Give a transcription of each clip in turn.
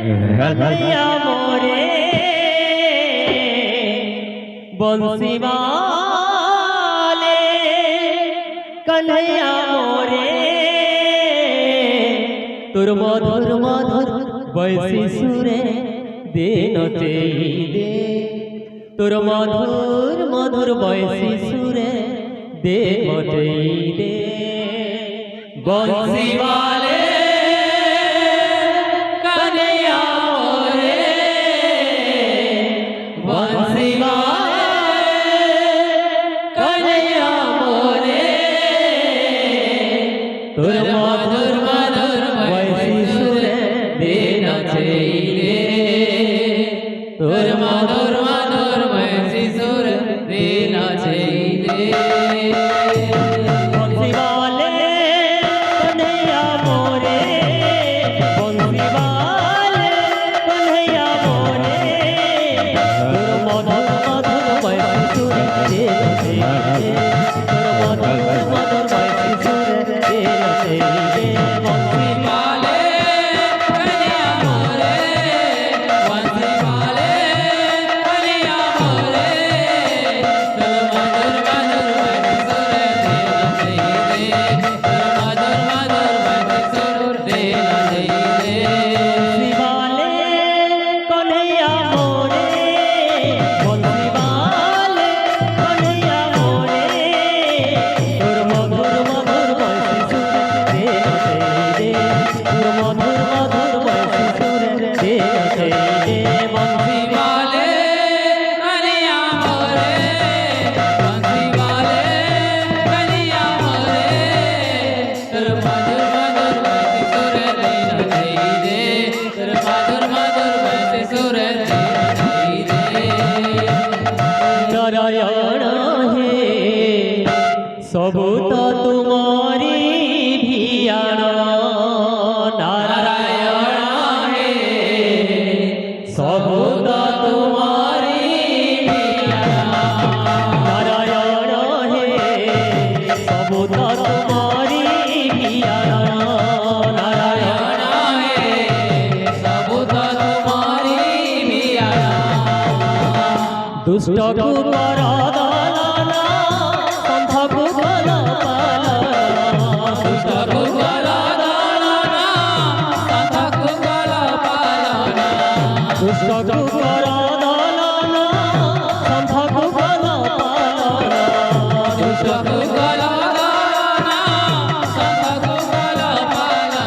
कन्हैया मोरे बंसी वाले कन्हैया मोरे तोर मधुर मधुर बैसी सुरे दिन दे तोर मधुर मधुर बैसी सुरे दे दे बंसी वाले कन्हैया मोरे बंसी वाले कन्हैया मोरे तोर मधुर मधुर बैसी सुरे दिन चाहिए तोर मधुर मधुर बैसी सुर दिन चाहिए बंसी वाले कन्हैया मोरे बंसी वाले कन्हैया मोरे तोर मधुर मधुर बैसी सुर दिन चाहिए तोर मधुर मधुर बैसी सुर दिन चाहिए बंसी वाले कन्हैया मोरे बंसी वाले कन्हैया मोरे तोर मधुर मधुर बैसी सुर दिन नारायण हे सब तो तुम्हारी भियाना नारायण हे सब तो तुम्हारी भियाना नारायण हे सब तो तुम्हारी भियाना नारायण हे सब तो तुम्हारी भियाना दुष्ट कुमार दालाना संत कुमार पालना दुष्ट कुमार दालाना संत कुमार पालना दुष्ट कुमार दालाना संत कुमार पालना दुष्ट कुमार दालाना संत कुमार पालना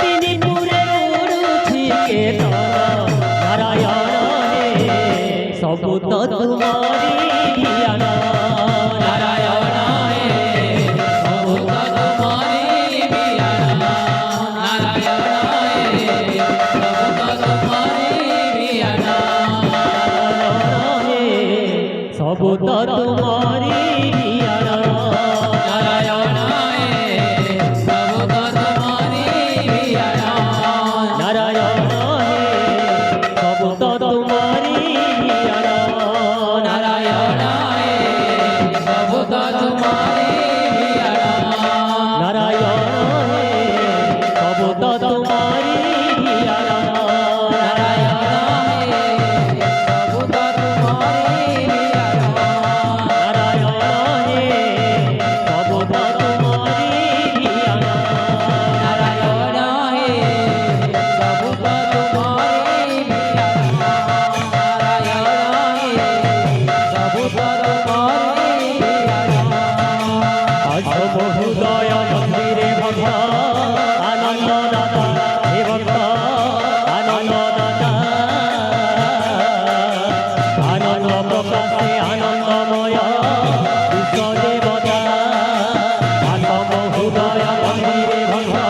तिनी पुरे उड़ुछि के नारायण हे सब तो तुम्हारी भियाना नारायण हे सब तो तुम्हारी भियाना नारायण हे सब तो तुम्हारी भियाना नारायण हे सब तो तुम्हारी भियाना नारायण हे सब तो तुम्हारी भियाना नारायण हे सब तो तुम्हारी भियाना नारायण हे सब तो तुम्हारी भियाना नारायण हे सब तो तुम्हारी भियाना नारायण हे सब तो तुम्हारी भियाना नारायण हे सब तो तुम्हारी भियाना नारायण हे सब तो तुम्हारी भियाना नारायण हे सब तो तुम्हारी भियाना आज बहुदय मंदिरे भक्ता आनंद दाता हे भक्ता आनंद दाता आनंद प्रकाशे आनंदमय विश्व देवता आज बहुदय मंदिरे भक्ता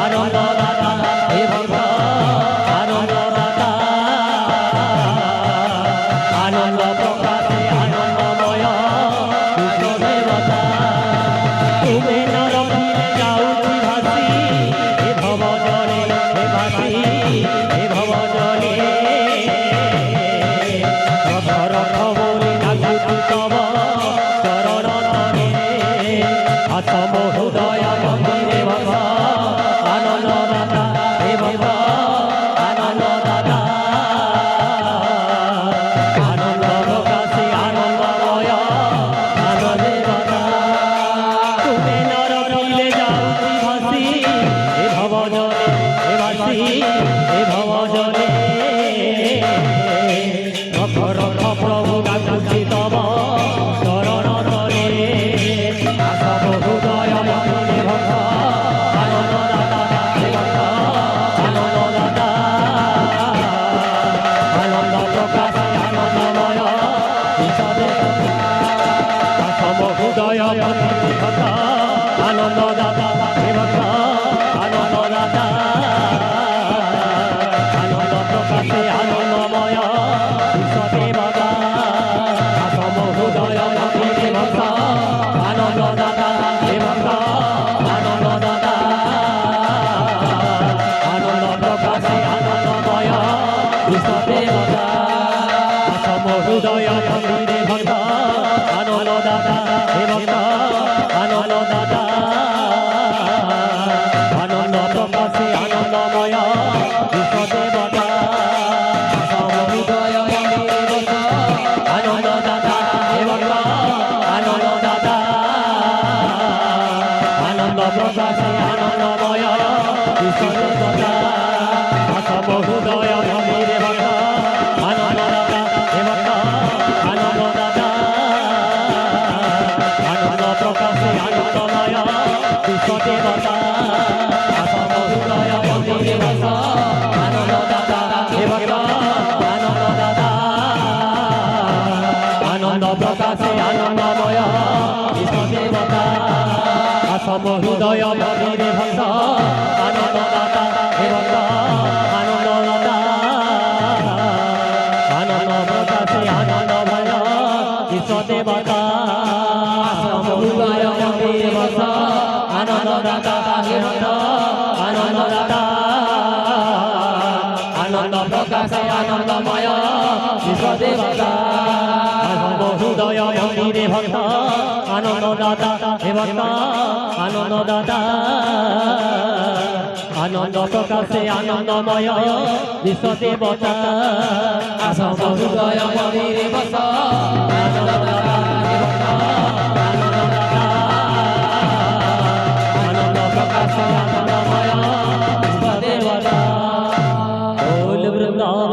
आनंद दाता हे भक्ता आनंद दाता आनंद प्रकाशे आनंदमय विश्व देवता तुम्हें नरक এ ভব জলে রক্ষ রক্ষ প্রভু কাকুতি তব চরণ তলে আসব হৃদয় মন্দিরে ভক্ত আনন্দ দাতা হে ভক্ত আনন্দ দাতা আনন্দ প্রকাশে আনন্দময় বিশদে আসব হৃদয় মন্দিরে ভক্ত আনন্দ দাতা হে ভক্ত আনন্দ দাতা আনন্দ প্রকাশে আনন্দময় বিশ্বদেবতা আসম হৃদয় মন্দিরে ভক্ত আনন্দ দাতা হে ভক্ত আনন্দ দাতা আনন্দ প্রকাশে আনন্দময় বিশ্বদেবতা আসম হৃদয় মন্দিরে ভক্ত আনন্দ দাতা হে ভক্ত আনন্দ দাতা আনন্দ প্রকাশে আনন্দময় বিশ্বদেবতা আসম হৃদয় মন্দিরে ভক্ত আনন্দ দাতা হে ভক্ত আনন্দ দাতা আনন্দ প্রকাশে আনন্দময় বিশ্বদেবতা আসম হৃদয় মন্দিরে ভক্ত আনন্দ দাতা হে ভক্ত আনন্দ দাতা আনন্দ প্রকাশে আনন্দময় বিশ্বদেবতা আসম হৃদয় মন্দিরে ভক্ত আনন্দ দাতা হে ভক্ত আনন্দ দাতা আনন্দ প্রকাশে আনন্দময় বিশ্বদেবতা আসম হৃদয় মন্দিরে ভক্ত আনন্দ দাতা হে ভক্ত আনন্দ দাতা আনন্দ প্রকাশে আনন্দময় বিশ্বদেবতা আসম হৃদয় মন্দিরে ভক্ত আনন্দ দাতা হে ভক্ত আনন্দ দাতা আনন্দ প্রকাশে আনন্দময় বিশ্বদেবতা আসম হৃদয় মন্দিরে ভক্ত আনন্দ দাতা হে ভক্ত আনন্দ দাতা আনন্দ প্রকাশে আনন্দময় বিশ্বদেবতা আসম হৃদয় মন্দিরে ভক্ত